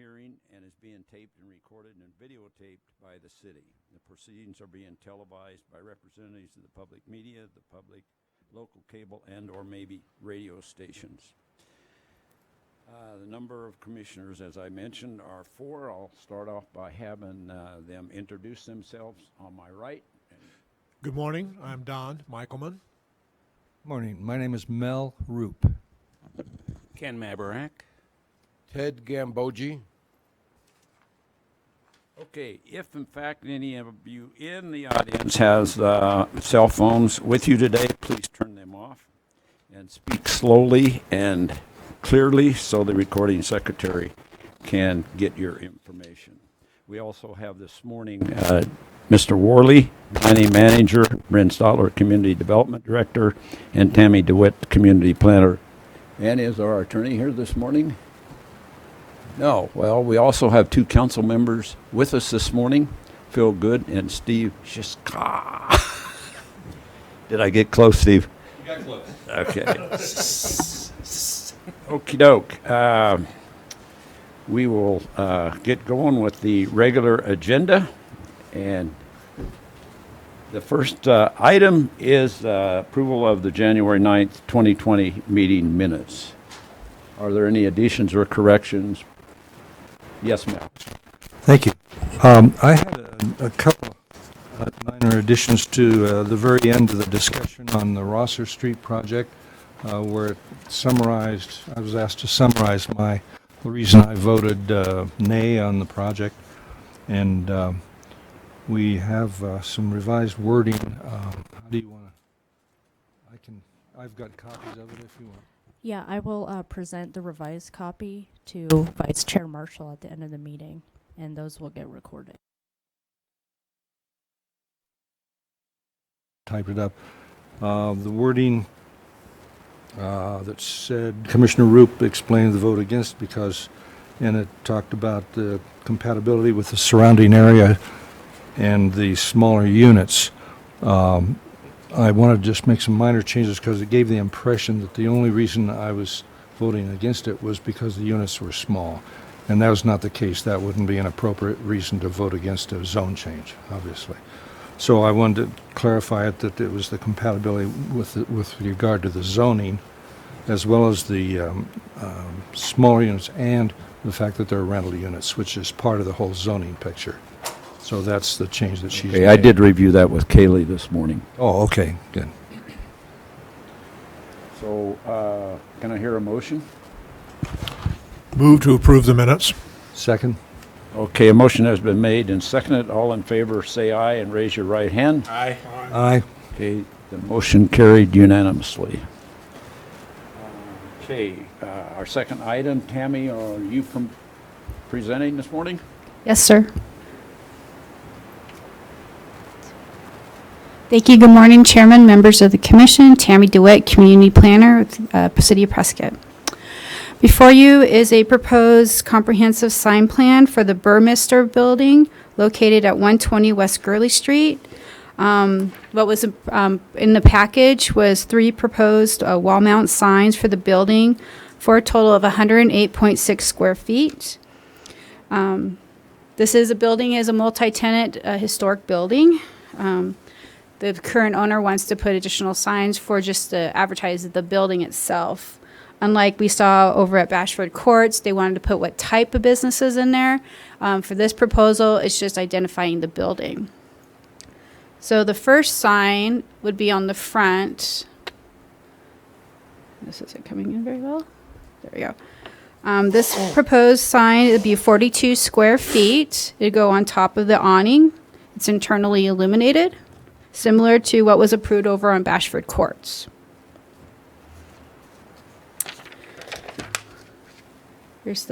hearing and is being taped and recorded and videotaped by the city. The proceedings are being televised by representatives of the public media, the public local cable and or maybe radio stations. The number of commissioners, as I mentioned, are 4. I'll start off by having them introduce themselves on my right. Good morning. I'm Don Michaelman. Morning. My name is Mel Roop. Ken Mabarak. Ted Gambogi. Okay, if in fact any of you in the audience has cell phones with you today, please turn them off and speak slowly and clearly so the recording secretary can get your information. We also have this morning Mr. Worley, Planning Manager, Bryn Stotler, Community Development Director, and Tammy DeWitt, Community Planner. And is our attorney here this morning? No. Well, we also have 2 council members with us this morning, Phil Good and Steve Shiska. Did I get close, Steve? You got close. Okay. Okie doke. We will get going with the regular agenda. And the first item is approval of the January 9th, 2020 meeting minutes. Are there any additions or corrections? Yes, ma'am. Thank you. I had a couple minor additions to the very end of the discussion on the Rosser Street project, where it summarized, I was asked to summarize the reason I voted nay on the project. And we have some revised wording. How do you want to? I've got copies of it if you want. Yeah, I will present the revised copy to Vice Chair Marshall at the end of the meeting, and those will get recorded. Typed it up. The wording that said Commissioner Roop explained the vote against and it talked about the compatibility with the surrounding area and the smaller units. I wanted to just make some minor changes because it gave the impression that the only reason I was voting against it was because the units were small. And that was not the case. That wouldn't be an appropriate reason to vote against a zone change, obviously. So I wanted to clarify it that it was the compatibility with regard to the zoning, as well as the smaller units and the fact that they're rental units, which is part of the whole zoning picture. So that's the change that she's made. I did review that with Kaylee this morning. Oh, okay, good. So, can I hear a motion? Move to approve the minutes. Second? Okay, a motion has been made and seconded. All in favor, say aye and raise your right hand. Aye. Aye. Okay, the motion carried unanimously. Okay, our second item, Tammy, are you presenting this morning? Yes, sir. Thank you. Good morning, Chairman, members of the Commission. Tammy DeWitt, Community Planner with the City of Prescott. Before you is a proposed comprehensive sign plan for the Burmester Building located at 120 West Gurley Street. What was in the package was 3 proposed wall mount signs for the building for a total of 108.6 square feet. This is a multi-tenant historic building. The current owner wants to put additional signs for just to advertise the building itself. Unlike we saw over at Bashford Courts, they wanted to put what type of businesses in there. For this proposal, it's just identifying the building. So the first sign would be on the front. This isn't coming in very well. There we go. This proposed sign would be 42 square feet. It'd go on top of the awning. It's internally illuminated, similar to what was approved over on Bashford Courts. Here's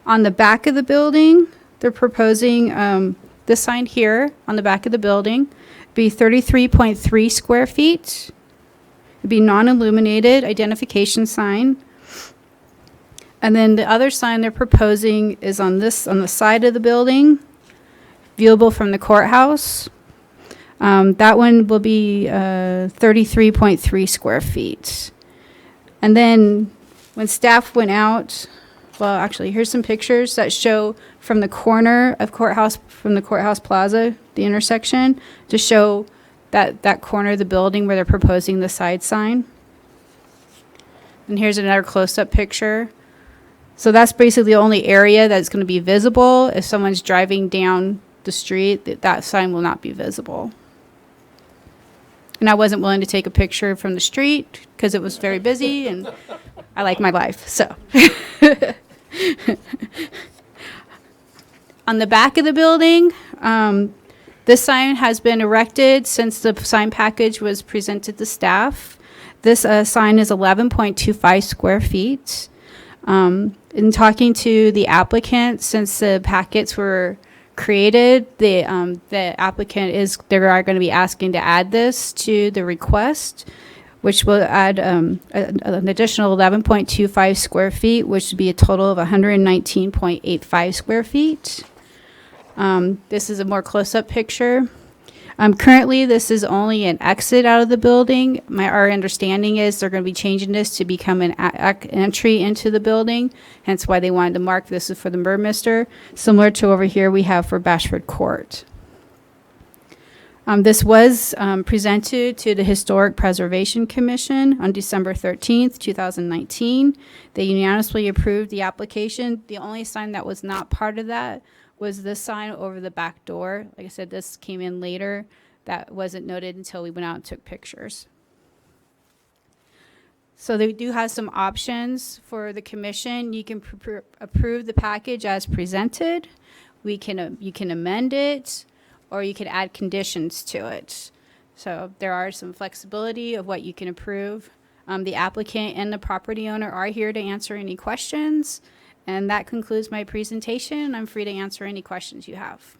on the back of the building, they're proposing this sign here on the back of the building be 33.3 square feet. It'd be non-illuminated identification sign. And then the other sign they're proposing is on the side of the building, viewable from the courthouse. That one will be 33.3 square feet. And then when staff went out well, actually, here's some pictures that show from the corner of from the courthouse plaza, the intersection, to show that corner of the building where they're proposing the side sign. And here's another close-up picture. So that's basically the only area that's going to be visible. If someone's driving down the street, that sign will not be visible. And I wasn't willing to take a picture from the street because it was very busy and I like my life, so. On the back of the building, this sign has been erected since the sign package was presented to staff. This sign is 11.25 square feet. In talking to the applicant, since the packets were created, the applicant they are going to be asking to add this to the request, which will add an additional 11.25 square feet, which would be a total of 119.85 square feet. This is a more close-up picture. Currently, this is only an exit out of the building. Our understanding is they're going to be changing this to become an entry into the building, hence why they wanted to mark this is for the Burmester, similar to over here we have for Bashford Court. This was presented to the Historic Preservation Commission on December 13th, 2019. They unanimously approved the application. The only sign that was not part of that was this sign over the back door. Like I said, this came in later. That wasn't noted until we went out and took pictures. So they do have some options for the commission. You can approve the package as presented. You can amend it, or you can add conditions to it. So there are some flexibility of what you can approve. The applicant and the property owner are here to answer any questions. And that concludes my presentation. I'm free to answer any questions you have.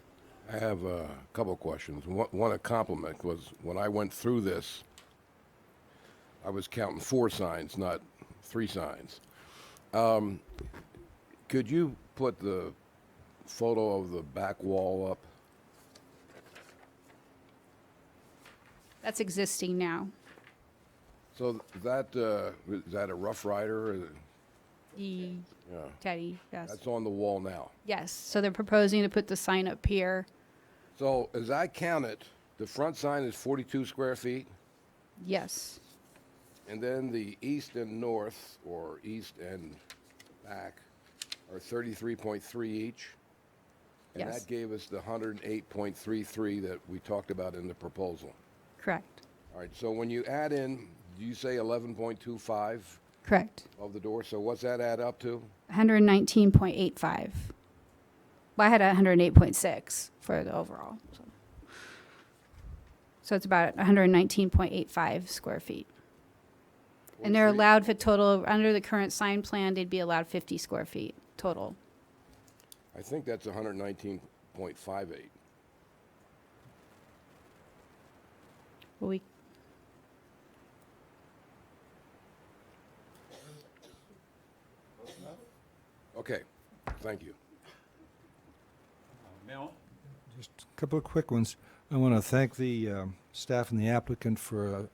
I have a couple of questions. One, a compliment was when I went through this, I was counting 4 signs, not 3 signs. Could you put the photo of the back wall up? That's existing now. So that, is that a Rough Rider? Yeah, Teddy, yes. that's on the wall now. Yes, so they're proposing to put the sign up here. So as I count it, the front sign is 42 square feet, Yes, and then the east and north, or east and back, are 33.3 each. And Yes. that gave us the 108.33 that we talked about in the proposal. correct, All right, so when you add in, do you say 11.25 correct. of the door? So what's that add up to? 119.85. Well, I had 108.6 for the overall. So it's about 119.85 square feet. And they're 43 allowed for total, under the current sign plan, they'd be allowed 50 square feet total. I think that's 119.58. Well, we, Okay, thank you. Mel? Just a couple of quick ones. I want to thank the staff and the applicant for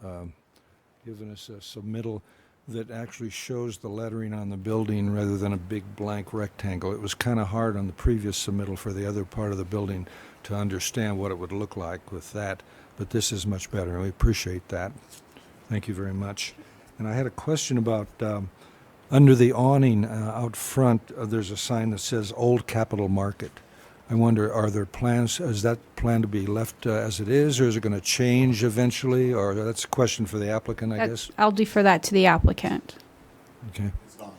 giving us a submittal that actually shows the lettering on the building rather than a big blank rectangle. It was kind of hard on the previous submittal for the other part of the building to understand what it would look like with that, but this is much better, and we appreciate that. Thank you very much. And I had a question about under the awning out front, there's a sign that says Old Capitol Market. I wonder, are there plans, is that plan to be left as it is, or is it going to change eventually? Or that's a question for the applicant, I guess? I'll defer that to the applicant. Okay. It's done.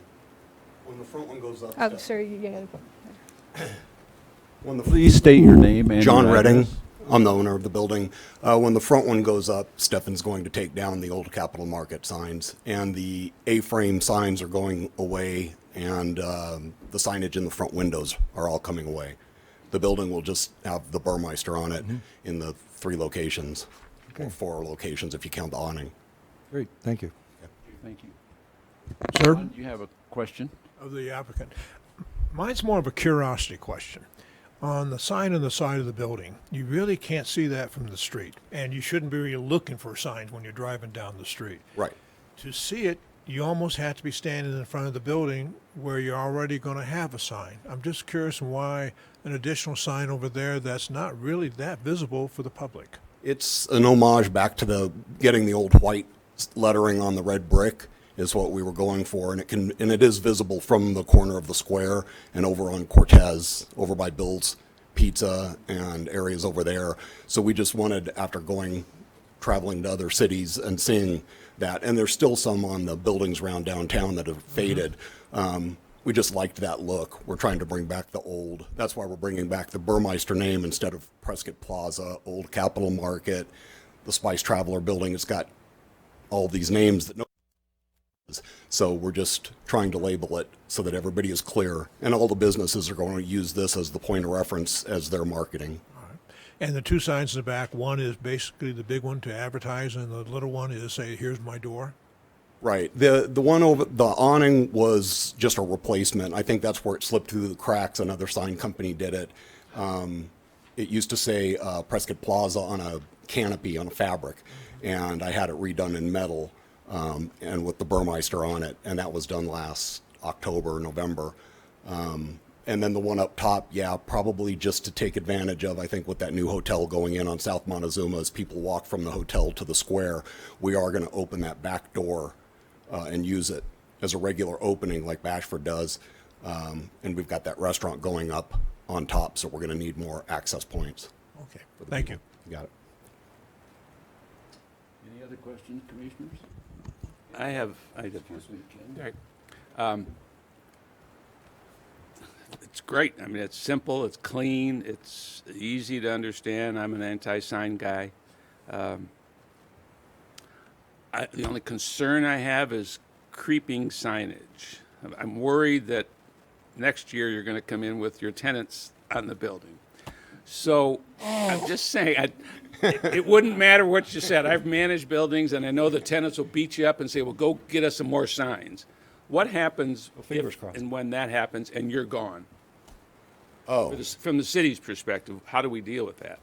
When the front one goes up. Oh, sir, you gotta go. When the Please state your name and John your Redding, address. I'm the owner of the building. When the front one goes up, Stefan's going to take down the old Capitol Market signs, and the A-frame signs are going away, and the signage in the front windows are all coming away. The building will just have the Burmeister on it in the 3 locations, or 4 locations if you count the awning. Great, thank you. Thank you. Sir, Don, do you have a question? of the applicant. Mine's more of a curiosity question. On the sign on the side of the building, you really can't see that from the street, and you shouldn't be really looking for signs when you're driving down the street. Right. To see it you almost have to be standing in front of the building where you're already going to have a sign. I'm just curious why an additional sign over there that's not really that visible for the public. It's an homage back to the getting the old white lettering on the red brick is what we were going for, and it is visible from the corner of the square and over on Cortez, over by Bill's Pizza and areas over there. So we just wanted, after traveling to other cities and seeing that, and there's still some on the buildings around downtown that have faded. We just liked that look. We're trying to bring back the old. That's why we're bringing back the Burmeister name instead of Prescott Plaza, Old Capitol Market, the Spice Traveler building. It's got all these names that no. So we're just trying to label it so that everybody is clear, and all the businesses are going to use this as the point of reference as their marketing. And the two signs in the back, one is basically the big one to advertise, and the little one is say, "Here's my door." Right. The one over the awning was just a replacement. I think that's where it slipped through the cracks. Another sign company did it. It used to say Prescott Plaza on a canopy on a fabric, and I had it redone in metal and with the Burmeister on it, and that was done last October, November. And then the one up top, yeah, probably just to take advantage of, I think, with that new hotel going in on South Montezuma, as people walk from the hotel to the square, we are going to open that back door and use it as a regular opening like Bashford does. And we've got that restaurant going up on top, so we're going to need more access points. Okay, thank you. You got it. Any other questions, commissioners? I have. Ken? All right. It's great. I mean, it's simple, it's clean, it's easy to understand. I'm an anti-sign guy. The only concern I have is creeping signage. I'm worried that next year you're going to come in with your tenants on the building. So I'm just saying, it wouldn't matter what you said. I've managed buildings, and I know the tenants will beat you up and say, well, go get us some more signs. What happens fingers if crossed. and when that happens and you're gone? Oh, From the city's perspective, how do we deal with that?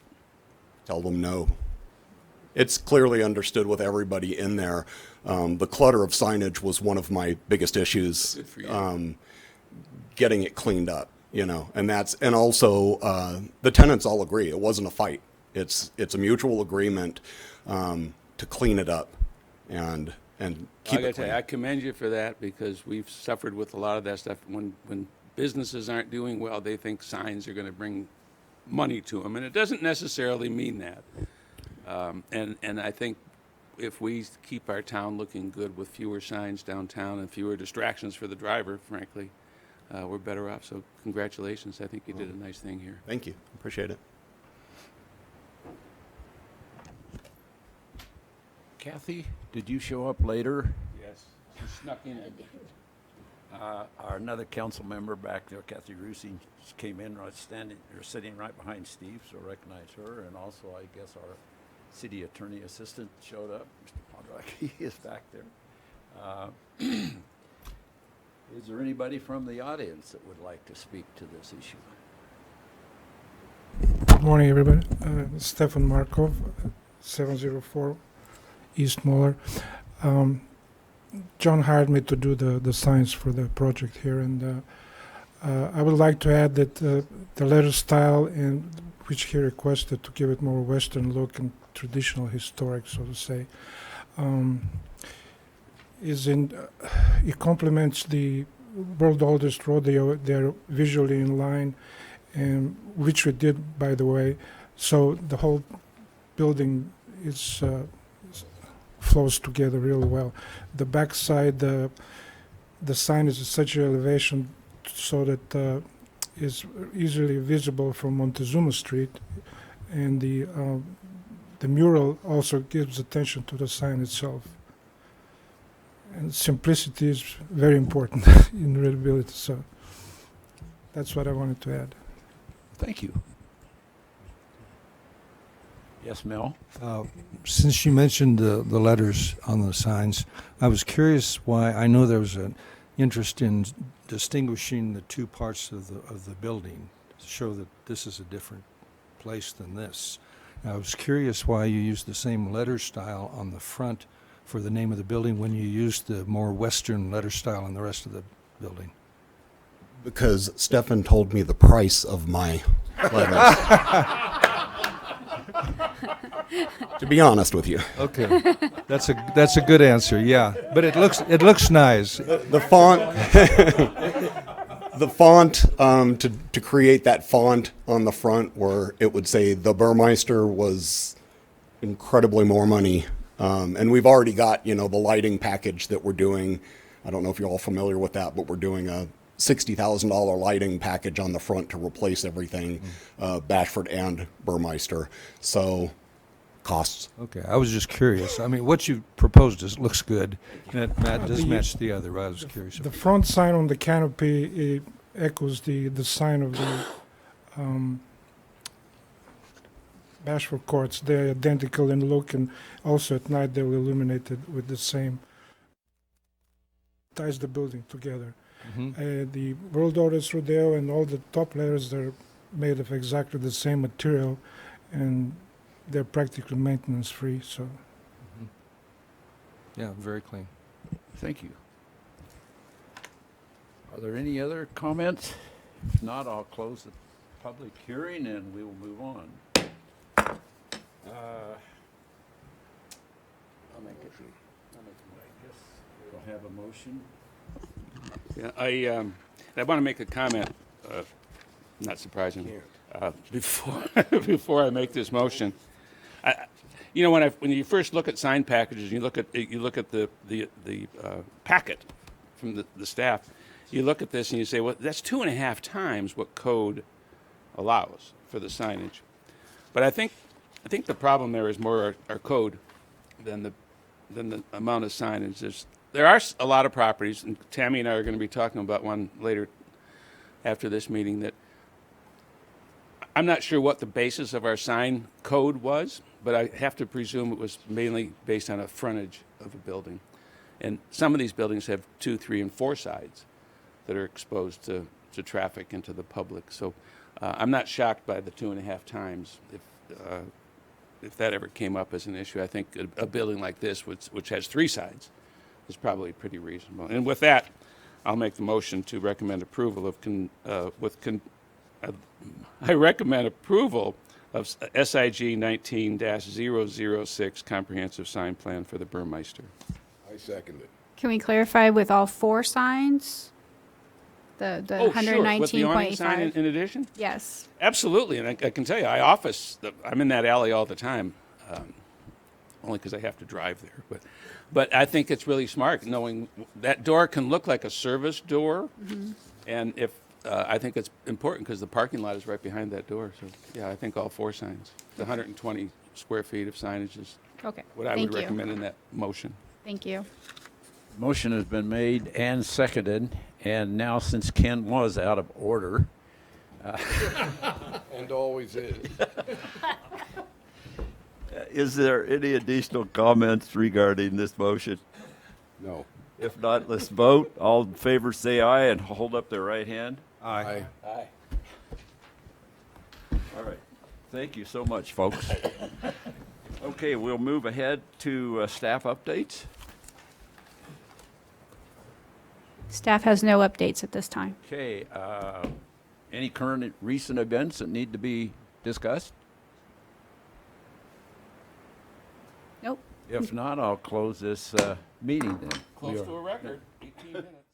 tell them no. It's clearly understood with everybody in there. The clutter of signage was one of my biggest issues. Good for you. Getting it cleaned up, and also the tenants all agree it wasn't a fight. It's a mutual agreement to clean it up and keep I gotta it tell clean. you, I commend you for that, because we've suffered with a lot of that stuff. When businesses aren't doing well, they think signs are going to bring money to them, and it doesn't necessarily mean that. And I think if we keep our town looking good with fewer signs downtown and fewer distractions for the driver, frankly, we're better off. So congratulations. I think you did a nice thing here. Thank you. Appreciate it. Kathy, did you show up later? Yes. You snuck in. Our another council member back there, Kathy Rusi, came in, sitting right behind Steve, so recognize her. And also, I guess, our city attorney assistant showed up. Mr. Pondraki is back there. Is there anybody from the audience that would like to speak to this issue? Good morning, everybody. Stefan Markov, 704 East Molar. John hired me to do the signs for the project here, and I would like to add that the letter style, in which he requested to give it more Western look and traditional, historic, so to say, it complements the world oldest road. They're visually in line, and which we did, by the way. So the whole building is flows together really well. The backside, the sign is at such an elevation so that is easily visible from Montezuma Street, and the mural also gives attention to the sign itself. And simplicity is very important in readability. So that's what I wanted to add. Thank you. Yes, Mel? Since you mentioned the letters on the signs, I was curious why. I know there was an interest in distinguishing the two parts of the building to show that this is a different place than this. I was curious why you used the same letter style on the front for the name of the building when you used the more Western letter style in the rest of the building? Because Stefan told me the price of my letters. To be honest with you. Okay, that's a good answer. Yeah, but it looks nice. The font, the font, to create that font on the front where it would say the Burmeister was incredibly more money. And we've already got, the lighting package that we're doing. I don't know if you're all familiar with that, but we're doing a $60,000 lighting package on the front to replace everything, Bashford and Burmeister. So costs. Okay, I was just curious. I mean, what you proposed looks good. That does match the other, but I was curious. The front sign on the canopy echoes the sign of the Bashford Courts. They're identical in look, and also at night they will illuminate it with the same. Ties the building together. The World Orders Rodeo and all the top letters are made of exactly the same material, and they're practically maintenance free. So, Yeah, very clean. Thank you. Are there any other comments? If not, I'll close the public hearing and we will move on. I'll make it. I guess we'll have a motion. Yeah, I want to make a comment, not surprisingly, before I make this motion. When you first look at sign packages, you look at the packet from the staff. You look at this and you say, well, that's 2.5 times what code allows for the signage. But I think the problem there is more our code than the amount of signage. There are a lot of properties, and Tammy and I are going to be talking about one later after this meeting, that I'm not sure what the basis of our sign code was, but I have to presume it was mainly based on a frontage of a building. And some of these buildings have 2, 3, and 4 sides that are exposed to traffic and to the public. So I'm not shocked by the 2.5 times. If that ever came up as an issue, I think a building like this, which has 3 sides, is probably pretty reasonable. And with that, I'll make the motion to recommend approval I recommend approval of SIG 19-006 comprehensive sign plan for the Burmeister. I second it. Can we clarify with all 4 signs? The Oh, sure. With the awning sign 119.5? in addition? Yes. Absolutely. And I can tell you, I'm in that alley all the time, only because I have to drive there. But I think it's really smart knowing that door can look like a service door. And I think it's important because the parking lot is right behind that door. So, yeah, I think all 4 signs. The 120 square feet of signage is Okay. what I Thank would you. recommend in that motion. Thank you. Motion has been made and seconded, and now since Ken was out of order, And always is. Is there any additional comments regarding this motion? No. If not, let's vote. All in favor say aye and hold up their right hand. Aye. Aye. All right. Thank you so much, folks. Okay, we'll move ahead to staff updates. Staff has no updates at this time. okay, any current recent events that need to be discussed? Nope. If not, I'll close this meeting then. Close to a record, 18 minutes.